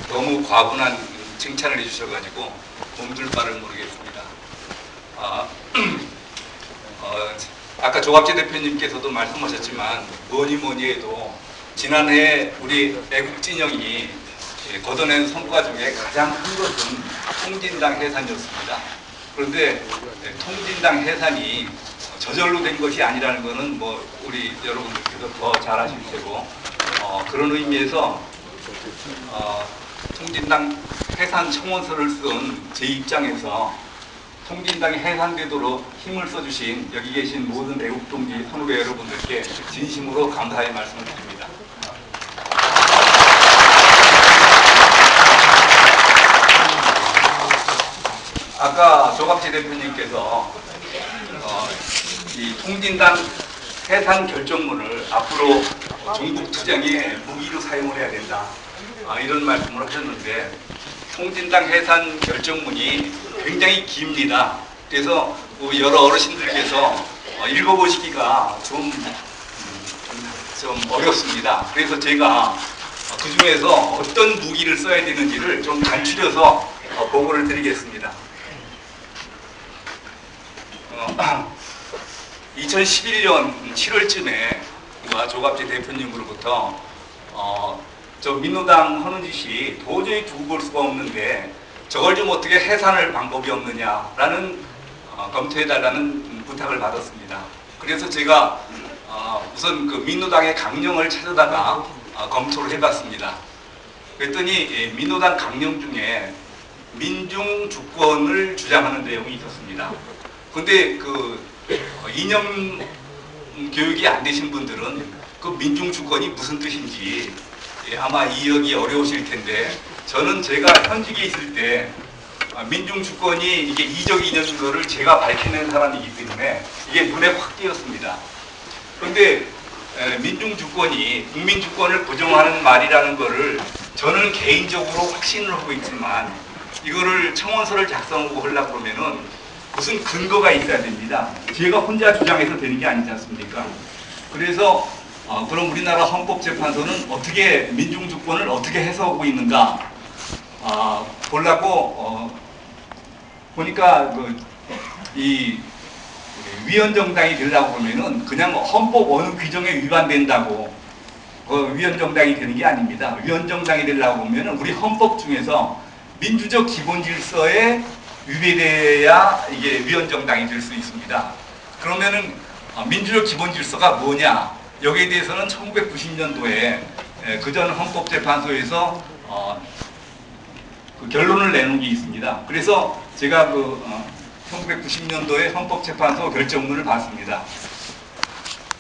너무 과분한 칭찬을 해주셔가지고 몸둘 바를 모르겠습니다. 아까 조갑재 대표님께서도 말씀하셨지만 뭐니 해도 지난해 우리 애국 진영이 거둬낸 성과 중에 가장 큰 것은 통진당 해산이었습니다. 그런데 통진당 해산이 저절로 된 것이 아니라는 것은 뭐 우리 여러분들께서 더 잘 아실 테고, 그런 의미에서 통진당 해산 청원서를 쓴 제 입장에서 통진당이 해산되도록 힘을 써주신 여기 계신 모든 애국동지 선후배 여러분들께 진심으로 감사의 말씀을 드립니다. 아까 조갑재 대표님께서 이 통진당 해산 결정문을 앞으로 종북투쟁의 무기로 사용을 해야 된다, 이런 말씀을 하셨는데, 통진당 해산 결정문이 굉장히 깁니다. 그래서 여러 어르신들께서 읽어보시기가 좀 어렵습니다. 그래서 제가 그 중에서 어떤 무기를 써야 되는지를 좀 간추려서 보고를 드리겠습니다. 2011년 7월쯤에 조갑재 대표님으로부터 저 민노당 하는 짓이 도저히 두고 볼 수가 없는데 저걸 좀 어떻게 해산할 방법이 없느냐라는 검토해달라는 부탁을 받았습니다. 그래서 제가 우선 그 민노당의 강령을 찾아다가 검토를 해봤습니다. 그랬더니 민노당 강령 중에 민중 주권을 주장하는 내용이 있었습니다. 근데 그 이념 교육이 안 되신 분들은 그 민중 주권이 무슨 뜻인지 아마 이해하기 어려우실 텐데, 저는 제가 현직에 있을 때 민중 주권이 이게 이적 이념인 거를 제가 밝혀낸 사람이기 때문에 이게 눈에 확 띄었습니다. 그런데 민중 주권이 국민 주권을 부정하는 말이라는 거를 저는 개인적으로 확신을 하고 있지만, 이거를 청원서를 작성하고 하려고 그러면은 무슨 근거가 있어야 됩니다. 제가 혼자 주장해서 되는 게 아니지 않습니까? 그래서 그럼 우리나라 헌법재판소는 어떻게 민중주권을 어떻게 해석하고 있는가 보려고 보니까 이 위헌정당이 되려고 그러면은 그냥 헌법 어느 규정에 위반된다고 위헌정당이 되는 게 아닙니다. 위헌정당이 되려고 하면은 우리 헌법 중에서 민주적 기본 질서에 위배돼야 이게 위헌정당이 될 수 있습니다. 그러면은 민주적 기본 질서가 뭐냐? 여기에 대해서는 1990년도에 그전 헌법재판소에서 그 결론을 내놓은 게 있습니다. 그래서 제가 그 1990년도에 헌법재판소 결정문을 봤습니다.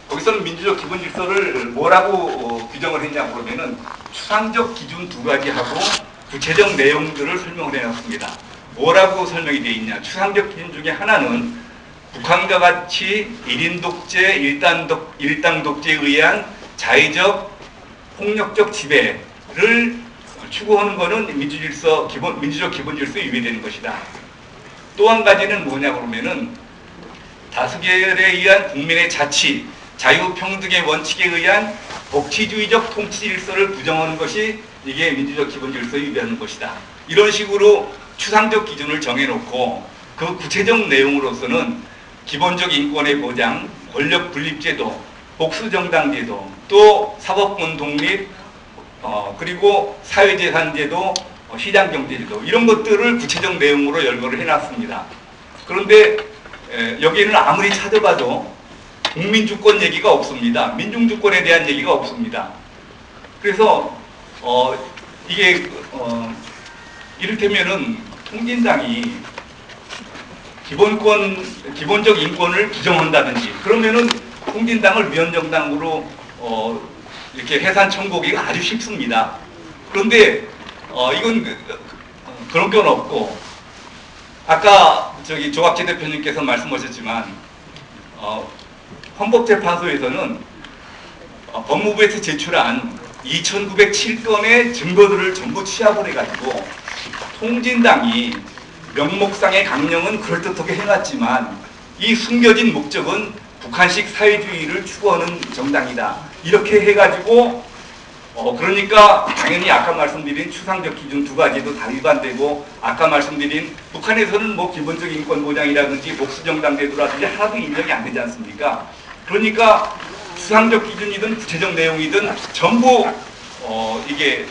거기서는 민주적 기본 질서를 뭐라고 규정을 했냐고 그러면은 추상적 기준 2가지 하고 구체적 내용들을 설명을 해놨습니다. 뭐라고 설명이 되어 있냐? 추상적 기준 중에 하나는 북한과 같이 1인 독재, 일당 독재에 의한 자의적, 폭력적 지배를 추구하는 것은 민주적 기본 질서에 위배되는 것이다. 또 한 가지는 뭐냐고 그러면은 다수결에 의한 국민의 자치, 자유평등의 원칙에 의한 복지주의적 통치 질서를 부정하는 것이 이게 민주적 기본 질서에 위배하는 것이다. 이런 식으로 추상적 기준을 정해놓고 그 구체적 내용으로서는 기본적 인권의 보장, 권력 분립제도, 복수정당제도, 또 사법권 독립, 그리고 사회재산제도, 시장경제제도, 이런 것들을 구체적 내용으로 열거를 해놨습니다. 그런데 여기는 아무리 찾아봐도 국민주권 얘기가 없습니다. 민중주권에 대한 얘기가 없습니다. 그래서 이게 이를테면은 통진당이 기본적 인권을 부정한다든지 그러면은 통진당을 위헌정당으로 이렇게 해산 청구하기가 아주 쉽습니다. 그런데 이건 그런 건 없고, 아까 저기 조갑재 대표님께서 말씀하셨지만 헌법재판소에서는 법무부에서 제출한 2,907건의 증거들을 전부 취합을 해가지고 통진당이 명목상의 강령은 그럴듯하게 해놨지만 이 숨겨진 목적은 북한식 사회주의를 추구하는 정당이다. 이렇게 해가지고 그러니까 당연히 아까 말씀드린 추상적 기준 두 가지도 다 위반되고, 아까 말씀드린 북한에서는 뭐 기본적 인권 보장이라든지 복수정당 제도라든지 하나도 인정이 안 되지 않습니까? 그러니까 추상적 기준이든 구체적 내용이든 전부 이게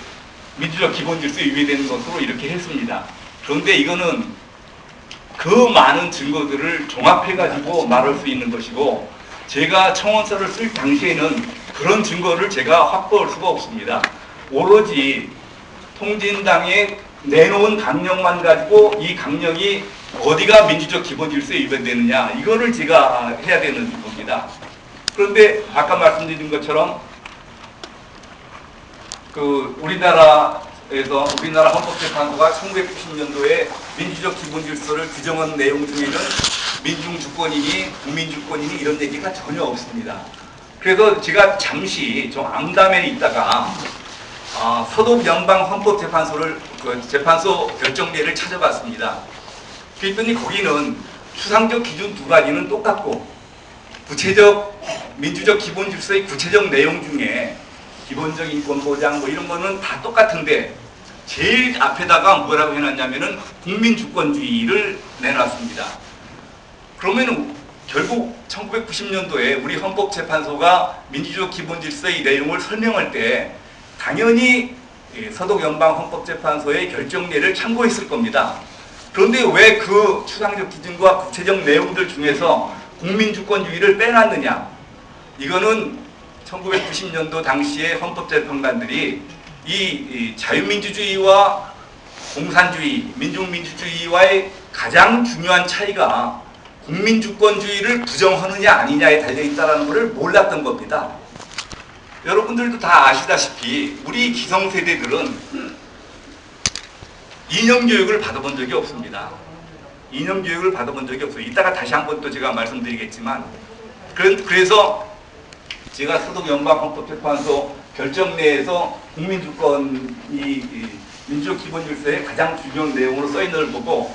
민주적 기본 질서에 위배되는 것으로 이렇게 했습니다. 그런데 이거는 그 많은 증거들을 종합해가지고 말할 수 있는 것이고, 제가 청원서를 쓸 당시에는 그런 증거를 제가 확보할 수가 없습니다. 오로지 통진당에 내놓은 강령만 가지고 이 강령이 어디가 민주적 기본 질서에 위배되느냐, 이거를 제가 해야 되는 겁니다. 그런데 아까 말씀드린 것처럼 우리나라 헌법재판소가 1990년도에 민주적 기본 질서를 규정한 내용 중에는 민중주권이니 국민주권이니 이런 얘기가 전혀 없습니다. 그래서 제가 잠시 좀 암담에 있다가 서독 연방 헌법재판소를 재판소 결정례를 찾아봤습니다. 그랬더니 거기는 추상적 기준 두 가지는 똑같고, 구체적 민주적 기본 질서의 구체적 내용 중에 기본적 인권 보장 뭐 이런 거는 다 똑같은데, 제일 앞에다가 뭐라고 해놨냐면은 국민주권주의를 내놨습니다. 그러면은 결국 1990년도에 우리 헌법재판소가 민주적 기본 질서의 내용을 설명할 때 당연히 서독 연방 헌법재판소의 결정례를 참고했을 겁니다. 그런데 왜 그 추상적 기준과 구체적 내용들 중에서 국민주권주의를 빼놨느냐? 이거는 1990년도 당시에 헌법재판관들이 이 자유민주주의와 공산주의, 민중민주주의와의 가장 중요한 차이가 국민주권주의를 부정하느냐 아니냐에 달려있다는 것을 몰랐던 겁니다. 여러분들도 다 아시다시피 우리 기성세대들은 이념교육을 받아본 적이 없습니다. 이념교육을 받아본 적이 없어요. 이따가 다시 한번 또 제가 말씀드리겠지만, 그래서 제가 서독연방헌법재판소 결정내에서 국민주권이 민주적 기본질서의 가장 중요한 내용으로 써있는 걸 보고,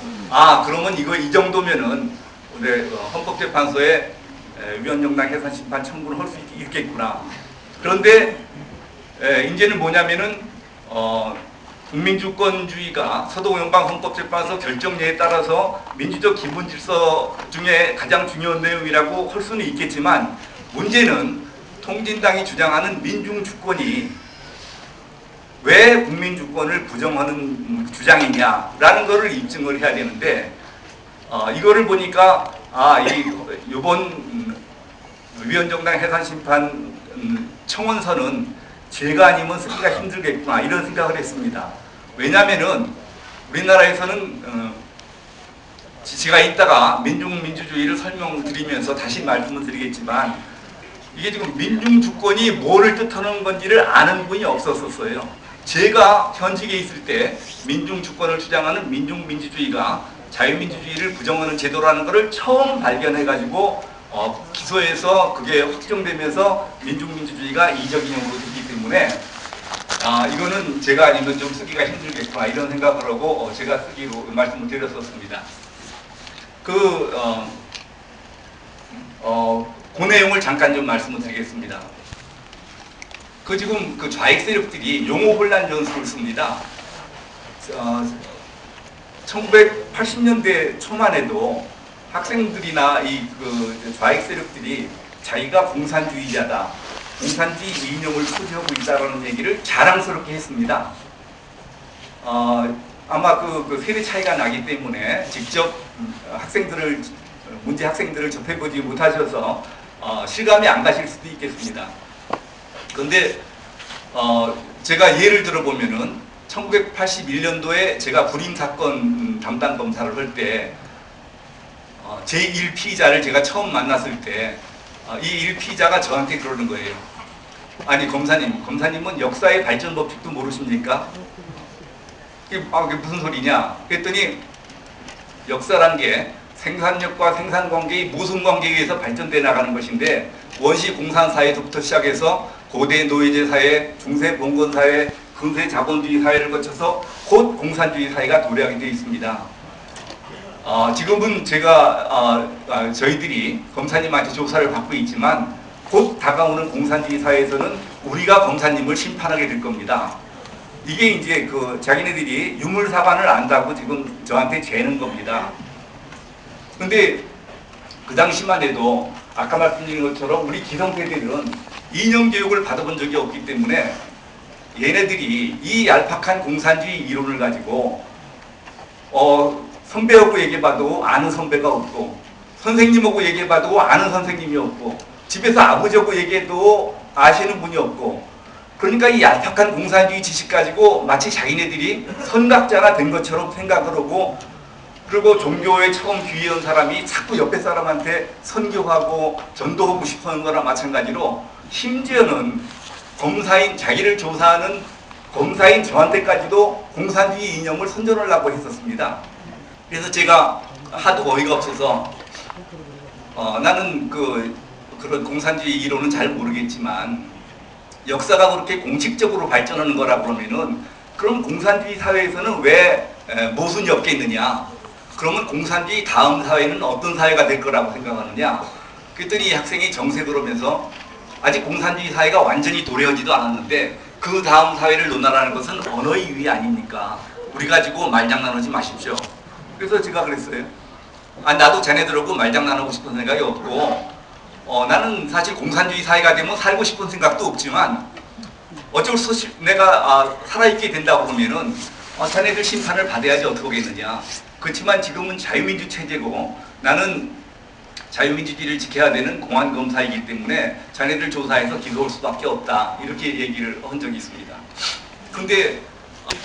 그러면 이 정도면은 헌법재판소에 위헌정당 해산심판 청구를 할 수 있겠구나. 그런데 이제는 뭐냐면은 국민주권주의가 서독연방헌법재판소 결정례에 따라서 민주적 기본질서 중에 가장 중요한 내용이라고 할 수는 있겠지만, 문제는 통진당이 주장하는 민중주권이 왜 국민주권을 부정하는 주장이냐라는 것을 입증을 해야 되는데, 이거를 보니까 이번 위헌정당 해산심판 청원서는 제가 아니면 쓰기가 힘들겠구나, 이런 생각을 했습니다. 왜냐하면은 우리나라에서는 제가 이따가 민중민주주의를 설명드리면서 다시 말씀을 드리겠지만, 이게 지금 민중주권이 뭐를 뜻하는 건지를 아는 분이 없었어요. 제가 현직에 있을 때 민중주권을 주장하는 민중민주주의가 자유민주주의를 부정하는 제도라는 것을 처음 발견해가지고 기소해서 그게 확정되면서 민중민주주의가 이적인형으로 되기 때문에 이거는 제가 아니면 좀 쓰기가 힘들겠구나, 이런 생각을 하고 제가 쓰기로 말씀을 드렸었습니다. 그 내용을 잠깐 좀 말씀을 드리겠습니다. 지금 좌익 세력들이 용어 혼란 전술을 씁니다. 1980년대 초만 해도 학생들이나 좌익 세력들이 자기가 공산주의자다, 공산주의 이념을 소지하고 있다라는 얘기를 자랑스럽게 했습니다. 아마 그 세대 차이가 나기 때문에 직접 문제 학생들을 접해보지 못하셔서 실감이 안 가실 수도 있겠습니다. 그런데 제가 예를 들어보면은 1981년도에 제가 불임사건 담당 검사를 할 때 제1피의자를 제가 처음 만났을 때 이 1피의자가 저한테 그러는 거예요. 아니 검사님은 역사의 발전 법칙도 모르십니까? 그게 무슨 소리냐? 그랬더니 역사란 게 생산력과 생산관계의 모순관계에 의해서 발전돼 나가는 것인데, 원시 공산사회부터 시작해서 고대 노예제 사회, 중세 봉건 사회, 근세 자본주의 사회를 거쳐서 곧 공산주의 사회가 도래하게 되어 있습니다. 지금은 제가 저희들이 검사님한테 조사를 받고 있지만, 곧 다가오는 공산주의 사회에서는 우리가 검사님을 심판하게 될 겁니다. 이게 이제 그 자기네들이 유물사관을 안다고 지금 저한테 재는 겁니다. 근데 그 당시만 해도 아까 말씀드린 것처럼 우리 기성세대들은 이념교육을 받아본 적이 없기 때문에 얘네들이 이 얄팍한 공산주의 이론을 가지고 선배하고 얘기해봐도 아는 선배가 없고 선생님하고 얘기해봐도 아는 선생님이 없고 집에서 아버지하고 얘기해도 아시는 분이 없고 그러니까 이 얄팍한 공산주의 지식 가지고 마치 자기네들이 선각자가 된 것처럼 생각을 하고 그리고 종교에 처음 귀해온 사람이 자꾸 옆에 사람한테 선교하고 전도하고 싶어하는 거나 마찬가지로 심지어는 검사인 자기를 조사하는 검사인 저한테까지도 공산주의 이념을 선전하려고 했었습니다. 그래서 제가 하도 어이가 없어서 나는 그런 공산주의 이론은 잘 모르겠지만 역사가 그렇게 공식적으로 발전하는 거라 그러면은 그럼 공산주의 사회에서는 왜 모순이 없겠느냐? 그러면 공산주의 다음 사회는 어떤 사회가 될 거라고 생각하느냐? 그랬더니 이 학생이 정색을 하면서 아직 공산주의 사회가 완전히 도래하지도 않았는데 그 다음 사회를 논하라는 것은 언어의 유의 아닙니까? 우리 가지고 말장난하지 마십시오. 그래서 제가 그랬어요. 나도 쟤네들하고 말장난하고 싶은 생각이 없고 나는 사실 공산주의 사회가 되면 살고 싶은 생각도 없지만 어쩔 수 없이 내가 살아있게 된다고 그러면은 자네들 심판을 받아야지 어떻게 하겠느냐. 그렇지만 지금은 자유민주 체제고 나는 자유민주주의를 지켜야 되는 공안검사이기 때문에 자네들 조사해서 기소할 수밖에 없다. 이렇게 얘기를 한 적이 있습니다. 근데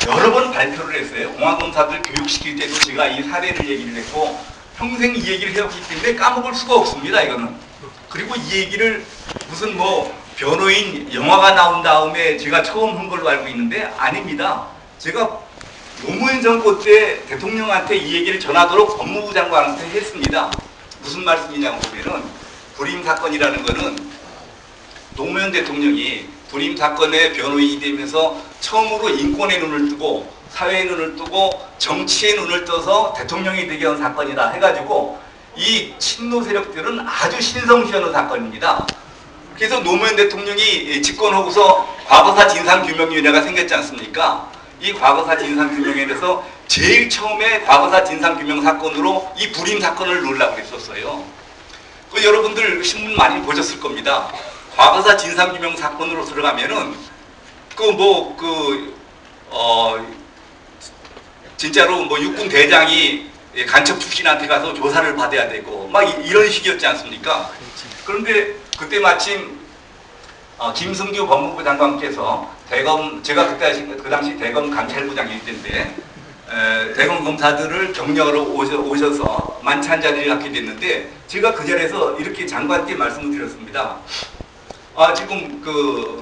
여러 번 발표를 했어요. 공안검사들 교육시킬 때도 제가 이 사례를 얘기를 했고 평생 이 얘기를 해왔기 때문에 까먹을 수가 없습니다. 이거는. 그리고 이 얘기를 무슨 변호인 영화가 나온 다음에 제가 처음 한 걸로 알고 있는데 아닙니다. 제가 노무현 정권 때 대통령한테 이 얘기를 전하도록 법무부 장관한테 했습니다. 무슨 말씀이냐고 보면은 불임 사건이라는 거는 노무현 대통령이 불임 사건의 변호인이 되면서 처음으로 인권의 눈을 뜨고 사회의 눈을 뜨고 정치의 눈을 떠서 대통령이 되게 한 사건이다 해가지고 이 친노 세력들은 아주 신성시하는 사건입니다. 그래서 노무현 대통령이 집권하고서 과거사 진상규명위원회가 생겼지 않습니까? 이 과거사 진상규명회에서 제일 처음에 과거사 진상규명 사건으로 이 불임 사건을 놓으려고 했었어요. 여러분들 신문 많이 보셨을 겁니다. 과거사 진상규명 사건으로 들어가면은 진짜로 육군 대장이 간첩 출신한테 가서 조사를 받아야 되고 막 이런 식이었지 않습니까? 그런데 그때 마침 김승규 법무부 장관께서 제가 그 당시 대검 감찰부장일 때인데 대검 검사들을 격려하러 오셔서 만찬자리를 갖게 됐는데 제가 그 자리에서 이렇게 장관께 말씀을 드렸습니다. 지금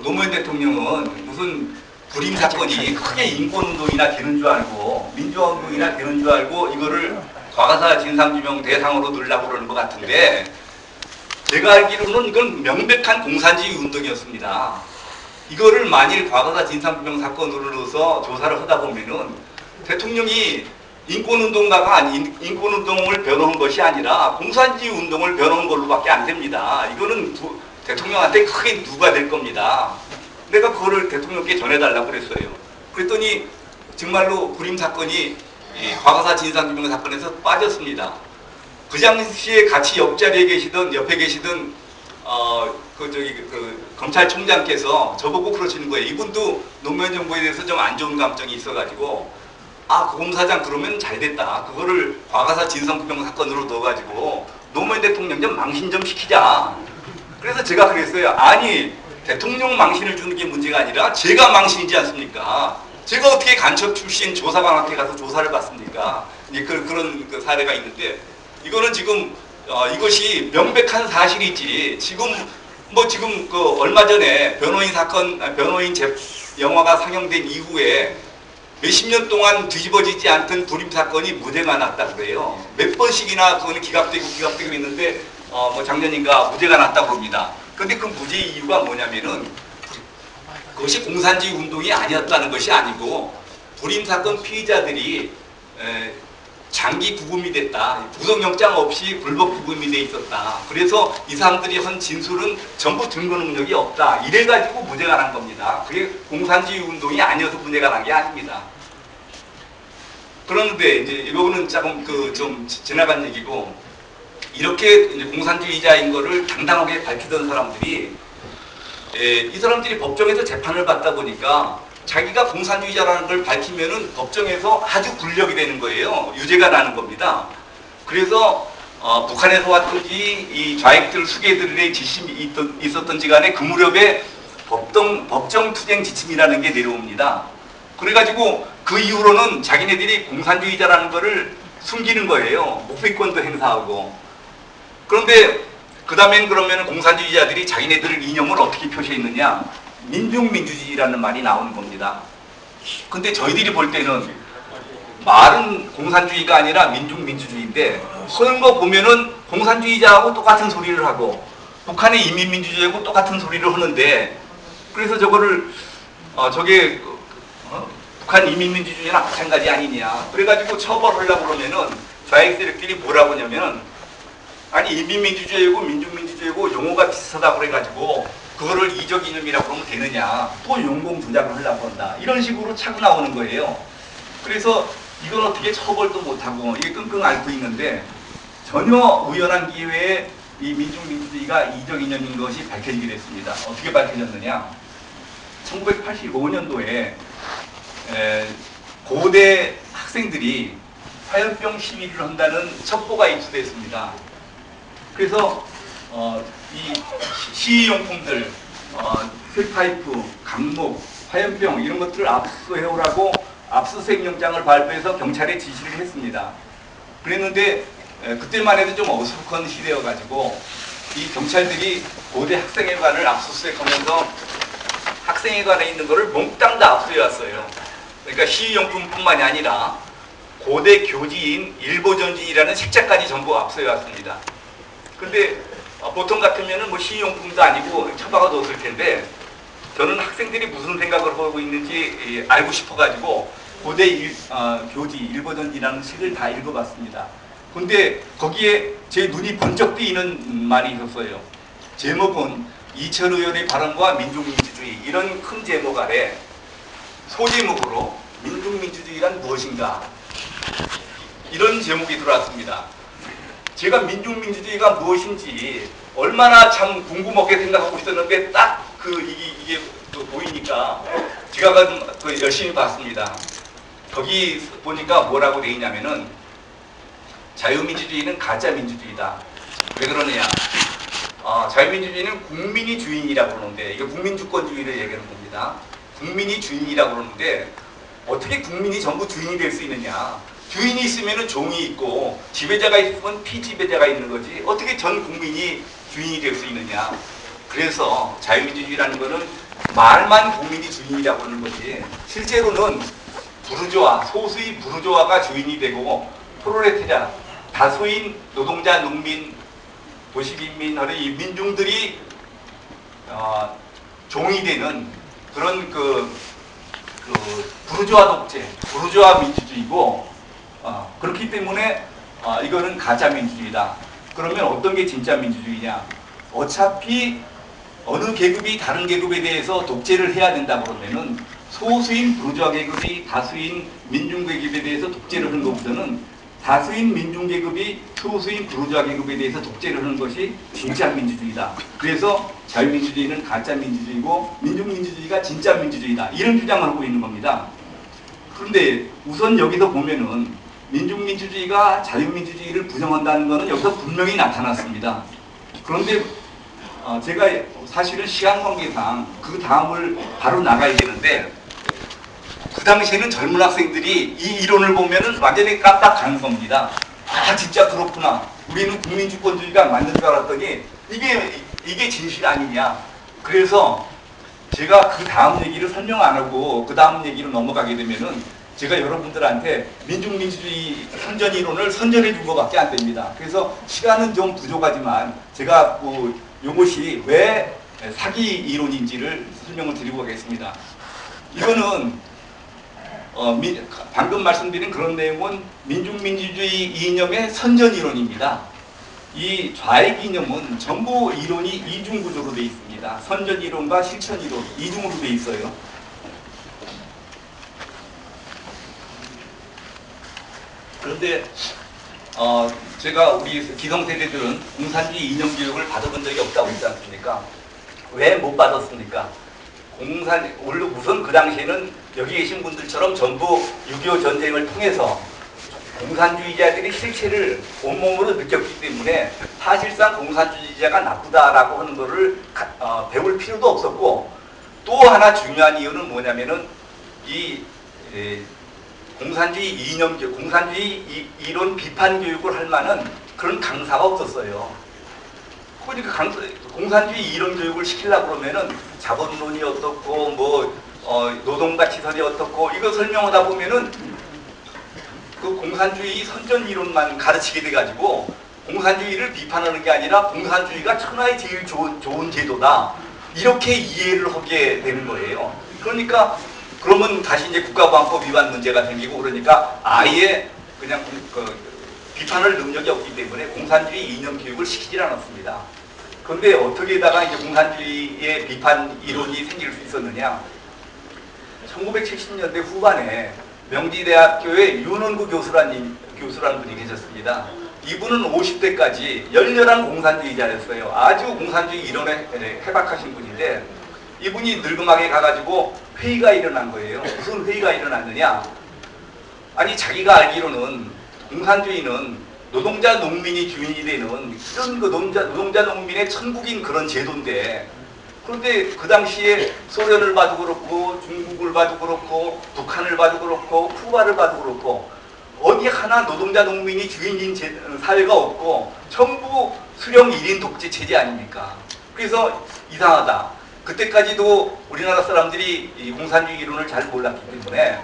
노무현 대통령은 무슨 불임 사건이 크게 인권운동이나 되는 줄 알고 민주화운동이나 되는 줄 알고 이거를 과거사 진상규명 대상으로 넣으려고 그러는 것 같은데 제가 알기로는 이건 명백한 공산주의 운동이었습니다. 이거를 만일 과거사 진상규명 사건으로 넣어서 조사를 하다 보면은 대통령이 인권운동가가 인권운동을 변호한 것이 아니라 공산주의 운동을 변호한 걸로밖에 안 됩니다. 이거는 대통령한테 크게 누가 될 겁니다. 내가 그거를 대통령께 전해달라고 그랬어요. 그랬더니 정말로 불임 사건이 과거사 진상규명 사건에서 빠졌습니다. 그 당시에 같이 옆에 계시던 검찰총장께서 저보고 그러시는 거예요. 이분도 노무현 정부에 대해서 좀 안 좋은 감정이 있어가지고 그 검사장 그러면 잘 됐다. 그거를 과거사 진상규명 사건으로 넣어가지고 노무현 대통령 좀 망신 좀 시키자. 그래서 제가 그랬어요. 아니 대통령 망신을 주는 게 문제가 아니라 제가 망신이지 않습니까? 제가 어떻게 간첩 출신 조사관한테 가서 조사를 받습니까? 그런 사례가 있는데 이거는 지금 이것이 명백한 사실이지 지금 얼마 전에 변호인 영화가 상영된 이후에 몇십 년 동안 뒤집어지지 않던 불임 사건이 무죄가 났다 그래요. 몇 번씩이나 그거는 기각되고 있는데 작년인가 무죄가 났다고 합니다. 그런데 그 무죄의 이유가 뭐냐면은 그것이 공산주의 운동이 아니었다는 것이 아니고 불임 사건 피의자들이 장기 구금이 됐다. 구속영장 없이 불법 구금이 돼 있었다. 그래서 이 사람들이 한 진술은 전부 증거 능력이 없다. 이래가지고 무죄가 난 겁니다. 그게 공산주의 운동이 아니어서 무죄가 난 게 아닙니다. 그런데 이제 이거는 조금 좀 지나간 얘기고, 이렇게 이제 공산주의자인 거를 당당하게 밝히던 사람들이, 이 사람들이 법정에서 재판을 받다 보니까 자기가 공산주의자라는 걸 밝히면은 법정에서 아주 굴욕이 되는 거예요. 유죄가 나는 겁니다. 그래서 북한에서 왔든지 이 좌익들 수괴들의 지침이 있었던지 간에 그 무렵에 법정 투쟁 지침이라는 게 내려옵니다. 그래가지고 그 이후로는 자기네들이 공산주의자라는 거를 숨기는 거예요. 목표권도 행사하고. 그런데 그 다음엔 그러면 공산주의자들이 자기네들의 이념을 어떻게 표시했느냐? 민중민주주의라는 말이 나오는 겁니다. 근데 저희들이 볼 때는 말은 공산주의가 아니라 민중민주주의인데, 하는 거 보면은 공산주의자하고 똑같은 소리를 하고 북한의 인민민주주의하고 똑같은 소리를 하는데, 그래서 저거를 저게 북한 인민민주주의랑 마찬가지 아니냐. 그래가지고 처벌하려고 그러면은 좌익 세력들이 뭐라고 하냐면은, 아니 인민민주주의고 민중민주주의고 용어가 비슷하다고 그래가지고 그거를 이적 이념이라고 그러면 되느냐, 또 용공 조작을 하려고 한다, 이런 식으로 차고 나오는 거예요. 그래서 이건 어떻게 처벌도 못하고 이게 끙끙 앓고 있는데, 전혀 우연한 기회에 이 민중민주주의가 이적 이념인 것이 밝혀지게 됐습니다. 어떻게 밝혀졌느냐? 1985년도에 고대 학생들이 화염병 시위를 한다는 첩보가 입수됐습니다. 그래서 이 시위용품들, 쇠파이프, 강목, 화염병 이런 것들을 압수해오라고 압수수색 영장을 발부해서 경찰에 지시를 했습니다. 그랬는데 그때만 해도 좀 어수룩한 시대여가지고 이 경찰들이 고대 학생회관을 압수수색하면서 학생회관에 있는 거를 몽땅 다 압수해왔어요. 그러니까 시위용품뿐만이 아니라 고대 교지인 일보전지라는 책자까지 전부 압수해왔습니다. 근데 보통 같으면은 뭐 시용품도 아니고 처박아 뒀을 텐데, 저는 학생들이 무슨 생각을 하고 있는지 알고 싶어가지고 고대 교지 일보전지라는 책을 다 읽어봤습니다. 근데 거기에 제 눈이 번쩍 뜨이는 말이 있었어요. 제목은 이철 의원의 발언과 민중민주주의, 이런 큰 제목 아래 소제목으로 민중민주주의란 무엇인가, 이런 제목이 들어왔습니다. 제가 민중민주주의가 무엇인지 얼마나 참 궁금하게 생각하고 있었는데, 딱 이게 보이니까 제가 열심히 봤습니다. 거기 보니까 뭐라고 돼 있냐면은, 자유민주주의는 가짜민주주의다. 왜 그러느냐? 자유민주주의는 국민이 주인이라고 그러는데, 이거 국민주권주의를 얘기하는 겁니다. 국민이 주인이라고 그러는데, 어떻게 국민이 전부 주인이 될 수 있느냐? 주인이 있으면 종이 있고 지배자가 있으면 피지배자가 있는 거지, 어떻게 전 국민이 주인이 될 수 있느냐. 그래서 자유민주주의라는 거는 말만 국민이 주인이라고 하는 거지, 실제로는 부르주아, 소수의 부르주아가 주인이 되고 프롤레타리아, 다수인 노동자, 농민, 도시빈민, 이 민중들이 종이 되는 그런 부르주아 독재, 부르주아 민주주의고, 그렇기 때문에 이거는 가짜 민주주의다. 그러면 어떤 게 진짜 민주주의냐? 어차피 어느 계급이 다른 계급에 대해서 독재를 해야 된다 그러면은, 소수인 부르주아 계급이 다수인 민중 계급에 대해서 독재를 하는 것보다는 다수인 민중 계급이 소수인 부르주아 계급에 대해서 독재를 하는 것이 진짜 민주주의다. 그래서 자유민주주의는 가짜 민주주의고 민중민주주의가 진짜 민주주의다, 이런 주장을 하고 있는 겁니다. 그런데 우선 여기서 보면은 민중민주주의가 자유민주주의를 부정한다는 것은 여기서 분명히 나타났습니다. 그런데 제가 사실은 시간 관계상 그 다음을 바로 나가야 되는데, 그 당시에는 젊은 학생들이 이 이론을 보면은 완전히 깜빡 가는 겁니다. 진짜 그렇구나, 우리는 국민주권주의가 맞는 줄 알았더니 이게 진실 아니냐. 그래서 제가 그 다음 얘기를 설명 안 하고 그 다음 얘기로 넘어가게 되면은 제가 여러분들한테 민중민주주의 선전 이론을 선전해 준 것밖에 안 됩니다. 그래서 시간은 좀 부족하지만 제가 이것이 왜 사기 이론인지를 설명을 드리고 가겠습니다. 이거는 방금 말씀드린 그런 내용은 민중민주주의 이념의 선전 이론입니다. 이 좌익 이념은 전부 이론이 이중구조로 되어 있습니다. 선전 이론과 실천 이론 이중으로 되어 있어요. 그런데 제가 우리 기성세대들은 공산주의 이념 교육을 받아본 적이 없다고 했지 않습니까? 왜 못 받았습니까? 우선 그 당시에는 여기 계신 분들처럼 전부 6.25 전쟁을 통해서 공산주의자들이 실체를 온몸으로 느꼈기 때문에 사실상 공산주의자가 나쁘다라고 하는 것을 배울 필요도 없었고, 또 하나 중요한 이유는 뭐냐면은 공산주의 이론 비판 교육을 할 만한 그런 강사가 없었어요. 그러니까 공산주의 이론 교육을 시키려고 그러면은 자본론이 어떻고 노동가치선이 어떻고 이거 설명하다 보면은 그 공산주의 선전 이론만 가르치게 돼가지고 공산주의를 비판하는 게 아니라 공산주의가 천하의 제일 좋은 제도다 이렇게 이해를 하게 되는 거예요. 그러니까 그러면 다시 이제 국가보안법 위반 문제가 생기고 그러니까 아예 그냥 비판할 능력이 없기 때문에 공산주의 이념 교육을 시키질 않았습니다. 그런데 어떻게다가 이제 공산주의의 비판 이론이 생길 수 있었느냐? 1970년대 후반에 명지대학교의 윤원구 교수라는 분이 계셨습니다. 이분은 50대까지 열렬한 공산주의자였어요. 아주 공산주의 이론에 해박하신 분인데 이분이 늙음하게 가가지고 회의가 일어난 거예요. 무슨 회의가 일어났느냐? 아니 자기가 알기로는 공산주의는 노동자 농민이 주인이 되는 이런 그 노동자 농민의 천국인 그런 제도인데, 그런데 그 당시에 소련을 봐도 그렇고 중국을 봐도 그렇고 북한을 봐도 그렇고 쿠바를 봐도 그렇고 어디 하나 노동자 농민이 주인인 사회가 없고 전부 수령 1인 독재 체제 아닙니까? 그래서 이상하다. 그때까지도 우리나라 사람들이 이 공산주의 이론을 잘 몰랐기 때문에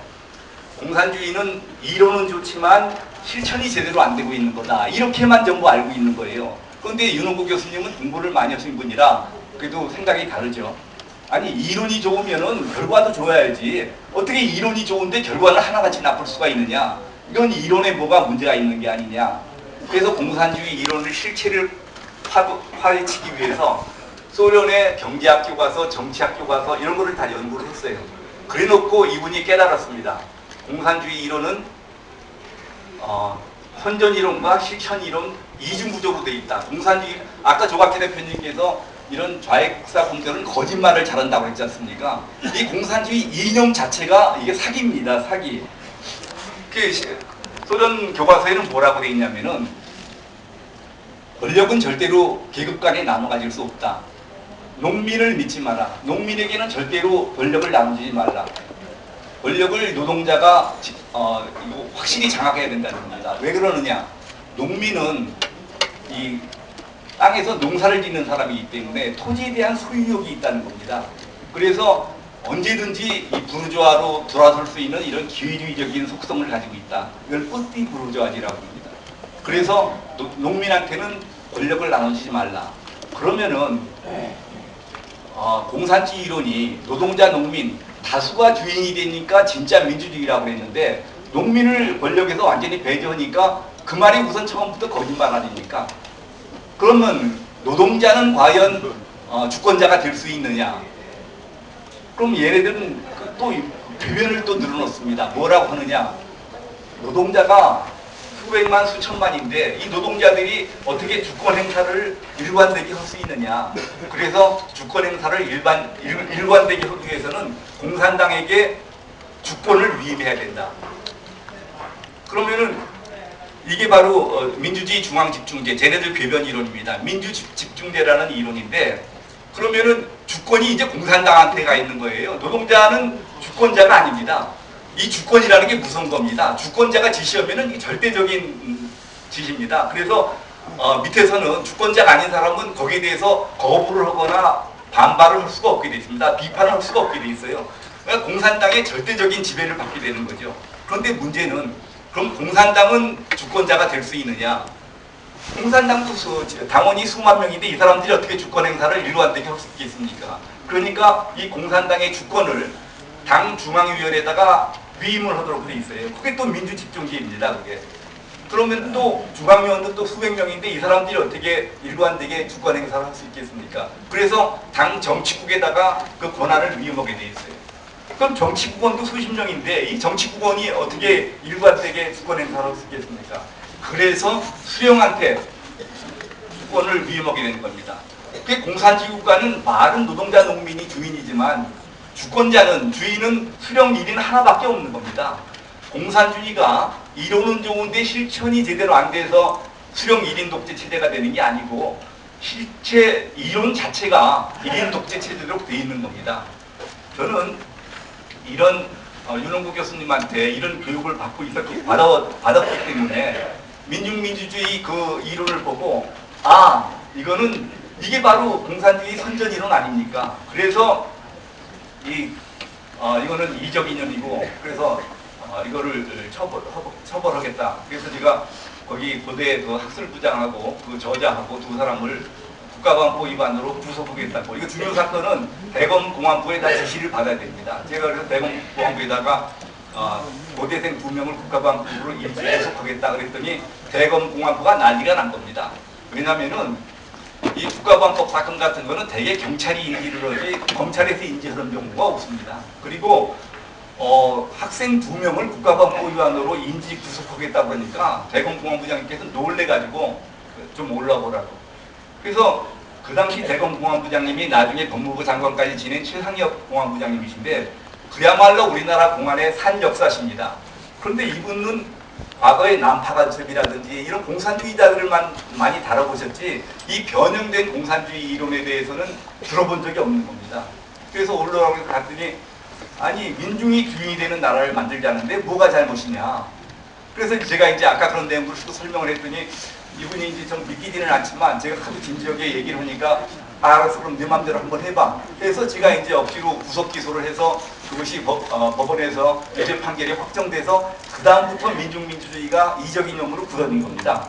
공산주의는 이론은 좋지만 실천이 제대로 안 되고 있는 거다 이렇게만 전부 알고 있는 거예요. 그런데 윤원구 교수님은 공부를 많이 하신 분이라 그래도 생각이 다르죠. 아니 이론이 좋으면은 결과도 좋아야지 어떻게 이론이 좋은데 결과는 하나같이 나쁠 수가 있느냐, 이건 이론에 뭐가 문제가 있는 게 아니냐. 그래서 공산주의 이론을 실체를 파헤치기 위해서 소련의 경제학교 가서 정치학교 가서 이런 거를 다 연구를 했어요. 그래 놓고 이분이 깨달았습니다. 공산주의 이론은 선전 이론과 실천 이론 이중구조로 되어 있다. 공산주의, 아까 조갑기 대표님께서 이런 좌익사 분들은 거짓말을 잘한다고 했지 않습니까? 이 공산주의 이념 자체가 이게 사기입니다. 사기. 소련 교과서에는 뭐라고 되어 있냐면은 권력은 절대로 계급 간에 나눠 가질 수 없다. 농민을 믿지 마라. 농민에게는 절대로 권력을 나누지 말라. 권력을 노동자가 확실히 장악해야 된다는 겁니다. 왜 그러느냐? 농민은 이 땅에서 농사를 짓는 사람이기 때문에 토지에 대한 소유욕이 있다는 겁니다. 그래서 언제든지 이 부르주아로 돌아설 수 있는 이런 기회주의적인 속성을 가지고 있다. 이걸 뿌띠 부르주아지라고 합니다. 그래서 농민한테는 권력을 나누지 말라. 그러면은 공산주의 이론이 노동자 농민 다수가 주인이 되니까 진짜 민주주의라고 했는데 농민을 권력에서 완전히 배제하니까 그 말이 우선 처음부터 거짓말 아닙니까? 그러면 노동자는 과연 주권자가 될 수 있느냐? 그럼 얘네들은 또 표현을 또 늘어놓습니다. 뭐라고 하느냐? 노동자가 수백만 수천만인데 이 노동자들이 어떻게 주권 행사를 일관되게 할 수 있느냐? 그래서 주권 행사를 일관되게 하기 위해서는 공산당에게 주권을 위임해야 된다. 그러면은 이게 바로 민주주의 중앙집중제, 쟤네들 궤변 이론입니다. 민주집중제라는 이론인데, 그러면은 주권이 이제 공산당한테 가 있는 거예요. 노동자는 주권자가 아닙니다. 이 주권이라는 게 무슨 겁니다. 주권자가 지시하면은 절대적인 지시입니다. 그래서 밑에서는 주권자가 아닌 사람은 거기에 대해서 거부를 하거나 반발을 할 수가 없게 돼 있습니다. 비판을 할 수가 없게 돼 있어요. 그러니까 공산당의 절대적인 지배를 받게 되는 거죠. 그런데 문제는 그럼 공산당은 주권자가 될 수 있느냐? 공산당도 당원이 수만 명인데 이 사람들이 어떻게 주권 행사를 일관되게 할 수 있겠습니까? 그러니까 이 공산당의 주권을 당 중앙위원회에다가 위임을 하도록 돼 있어요. 그게 또 민주집중제입니다. 그게. 그러면 또 중앙위원도 또 수백 명인데 이 사람들이 어떻게 일관되게 주권 행사를 할 수 있겠습니까? 그래서 당 정치국에다가 그 권한을 위임하게 돼 있어요. 그럼 정치국원도 수십 명인데 이 정치국원이 어떻게 일관되게 주권 행사를 할 수 있겠습니까? 그래서 수령한테 주권을 위임하게 되는 겁니다. 그 공산주의 국가는 말은 노동자 농민이 주인이지만 주인은 수령 1인 하나밖에 없는 겁니다. 공산주의가 이론은 좋은데 실천이 제대로 안 돼서 수령 1인 독재 체제가 되는 게 아니고 실체 이론 자체가 1인 독재 체제로 되어 있는 겁니다. 저는 이런 윤원구 교수님한테 이런 교육을 받았기 때문에 민중민주주의 그 이론을 보고 이거는 이게 바로 공산주의 선전 이론 아닙니까? 그래서 이거는 이적 이념이고 그래서 이거를 처벌하겠다. 그래서 제가 거기 고대 그 학술부장하고 그 저자하고 두 사람을 국가보안법 위반으로 구속하겠다고. 이거 중요 사건은 대검공안부에다 지시를 받아야 됩니다. 제가 그래서 대검공안부에다가 고대생 2명을 국가보안법으로 일찍 구속하겠다 그랬더니 대검공안부가 난리가 난 겁니다. 왜냐면은 이 국가보안법 사건 같은 거는 대개 경찰이 인지를 하지 검찰에서 인지하는 경우가 없습니다. 그리고 학생 2명을 국가보안법 위반으로 인지 구속하겠다고 하니까 대검공안부장님께서 놀래가지고 좀 올라보라고. 그래서 그 당시 대검공안부장님이 나중에 법무부 장관까지 지낸 최상혁 공안부장님이신데 그야말로 우리나라 공안의 산 역사십니다. 그런데 이분은 과거의 난파간첩이라든지 이런 공산주의자들만 많이 다뤄보셨지 이 변형된 공산주의 이론에 대해서는 들어본 적이 없는 겁니다. 그래서 올라가서 갔더니 아니 민중이 주인이 되는 나라를 만들자는데 뭐가 잘못이냐. 그래서 제가 이제 아까 그런 내용을 또 설명을 했더니 이분이 이제 좀 믿기지는 않지만 제가 하도 진지하게 얘기를 하니까 알았어 그럼 내 맘대로 한번 해봐. 그래서 제가 이제 억지로 구속 기소를 해서 그것이 법원에서 유죄 판결이 확정돼서 그 다음부터 민중민주주의가 이적 이념으로 굳어진 겁니다.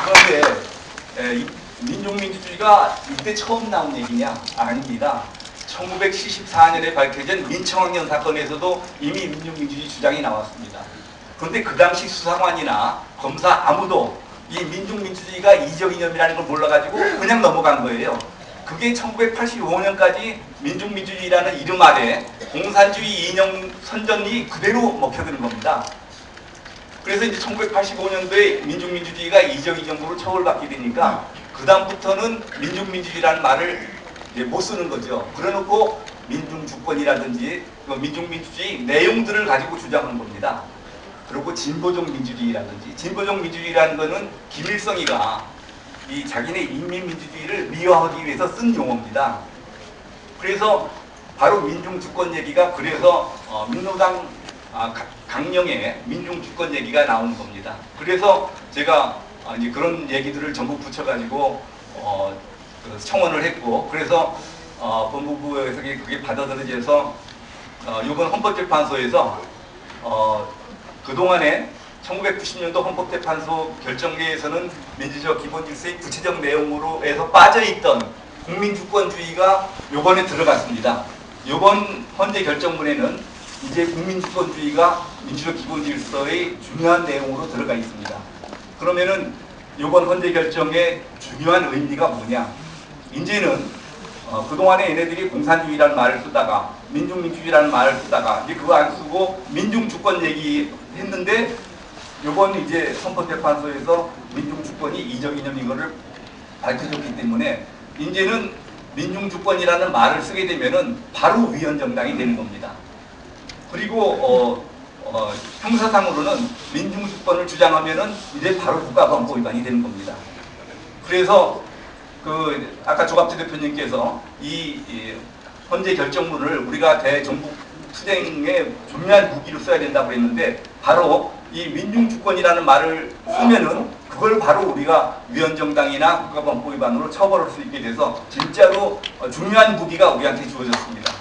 그런데 민중민주주의가 이때 처음 나온 얘기냐? 아닙니다. 1974년에 밝혀진 민청학년 사건에서도 이미 민중민주주의 주장이 나왔습니다. 그런데 그 당시 수사관이나 검사 아무도 이 민중민주주의가 이적 이념이라는 걸 몰라가지고 그냥 넘어간 거예요. 그게 1985년까지 민중민주주의라는 이름 아래 공산주의 이념 선전이 그대로 먹혀드는 겁니다. 그래서 이제 1985년도에 민중민주주의가 이적 이념으로 처벌받게 되니까 그 다음부터는 민중민주주의라는 말을 못 쓰는 거죠. 그래놓고 민중주권이라든지 민중민주주의 내용들을 가지고 주장하는 겁니다. 그리고 진보적 민주주의라든지 진보적 민주주의라는 거는 김일성이가 이 자기네 인민민주주의를 미화하기 위해서 쓴 용어입니다. 그래서 바로 민중주권 얘기가 그래서 민노당 강령의 민중주권 얘기가 나오는 겁니다. 그래서 제가 이제 그런 얘기들을 전부 붙여가지고 청원을 했고 그래서 법무부에서 그게 받아들여져서 이번 헌법재판소에서 그동안에 1990년도 헌법재판소 결정계에서는 민주적 기본질서의 구체적 내용으로 해서 빠져있던 국민주권주의가 요번에 들어갔습니다. 요번 헌재 결정문에는 이제 국민주권주의가 민주적 기본질서의 중요한 내용으로 들어가 있습니다. 그러면은 요번 헌재 결정의 중요한 의미가 뭐냐? 이제는 그동안에 얘네들이 공산주의라는 말을 쓰다가 민중민주주의라는 말을 쓰다가 이제 그거 안 쓰고 민중주권 얘기했는데 요번 이제 헌법재판소에서 민중주권이 이적 이념인 거를 밝혀줬기 때문에 이제는 민중주권이라는 말을 쓰게 되면은 바로 위헌정당이 되는 겁니다. 그리고 형사상으로는 민중주권을 주장하면은 이제 바로 국가보안법 위반이 되는 겁니다. 그래서 아까 조갑재 대표님께서 이 헌재 결정문을 우리가 대정부 투쟁에 중요한 무기로 써야 된다고 했는데 바로 이 민중주권이라는 말을 쓰면은 그걸 바로 우리가 위헌정당이나 국가보안법 위반으로 처벌할 수 있게 돼서 진짜로 중요한 무기가 우리한테 주어졌습니다.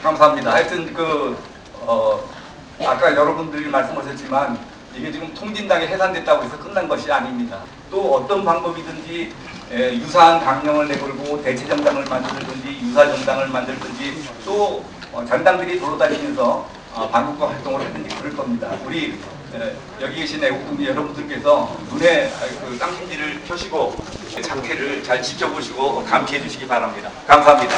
감사합니다. 하여튼 아까 여러분들이 말씀하셨지만 이게 지금 통진당이 해산됐다고 해서 끝난 것이 아닙니다. 또 어떤 방법이든지 유사한 강령을 내걸고 대체정당을 만들든지 유사정당을 만들든지 또 잔당들이 돌아다니면서 반국가 활동을 하든지 그럴 겁니다. 우리 여기 계신 애국분들 여러분들께서 눈에 그 쌍심지를 펴시고 장태를 잘 지켜보시고 감시해 주시기 바랍니다. 감사합니다.